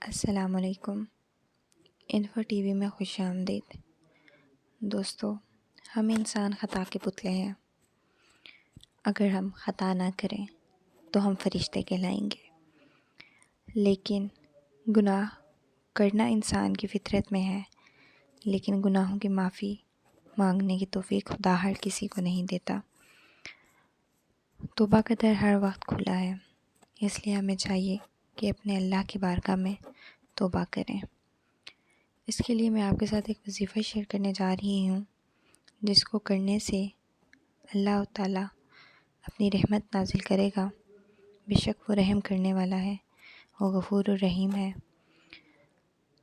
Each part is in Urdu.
السلام علیکم۔ انفو ٹی وی میں خوش آمدید۔ دوستو، ہم انسان خطا کے پتلے ہیں۔ اگر ہم خطا نہ کریں تو ہم فرشتے کہلائیں گے، لیکن گناہ کرنا انسان کی فطرت میں ہے، لیکن گناہوں کی معافی مانگنے کی توفیق خدا ہر کسی کو نہیں دیتا۔ توبہ کا در ہر وقت کھلا ہے، اس لیے ہمیں چاہیے کہ اپنے اللہ کی بارگاہ میں توبہ کریں۔ اس کے لیے میں آپ کے ساتھ ایک وظیفہ شیئر کرنے جا رہی ہوں، جس کو کرنے سے اللہ تعالیٰ اپنی رحمت نازل کرے گا۔ بے شک وہ رحم کرنے والا ہے، وہ غفور الرحیم ہے،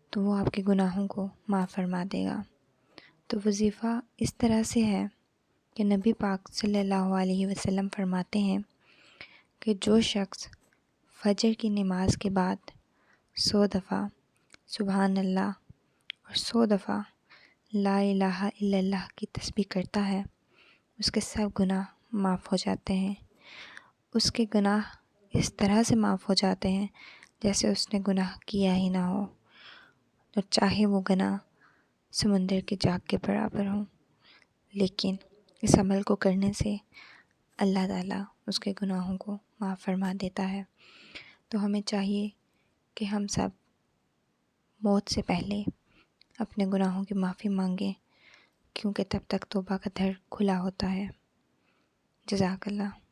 تو وہ آپ کے گناہوں کو معاف فرما دے گا۔ تو وظیفہ اس طرح سے ہے کہ نبی پاک صلی اللہ علیہ وسلم فرماتے ہیں کہ جو شخص فجر کی نماز کے بعد 100 دفعہ سبحان اللہ اور 100 دفعہ لا الہ الا اللہ کی تسبیح کرتا ہے، اس کے سب گناہ معاف ہو جاتے ہیں۔ اس کے گناہ اس طرح سے معاف ہو جاتے ہیں جیسے اس نے گناہ کیا ہی نہ ہو، اور چاہے وہ گناہ سمندر کے جاگ کے برابر ہوں۔ لیکن اس عمل کو کرنے سے اللہ تعالیٰ اس کے گناہوں کو معاف فرما دیتا ہے۔ تو ہمیں چاہیے کہ ہم سب موت سے پہلے اپنے گناہوں کی معافی مانگیں، کیونکہ تب تک توبہ کا در کھلا ہوتا ہے۔ جزاک اللہ۔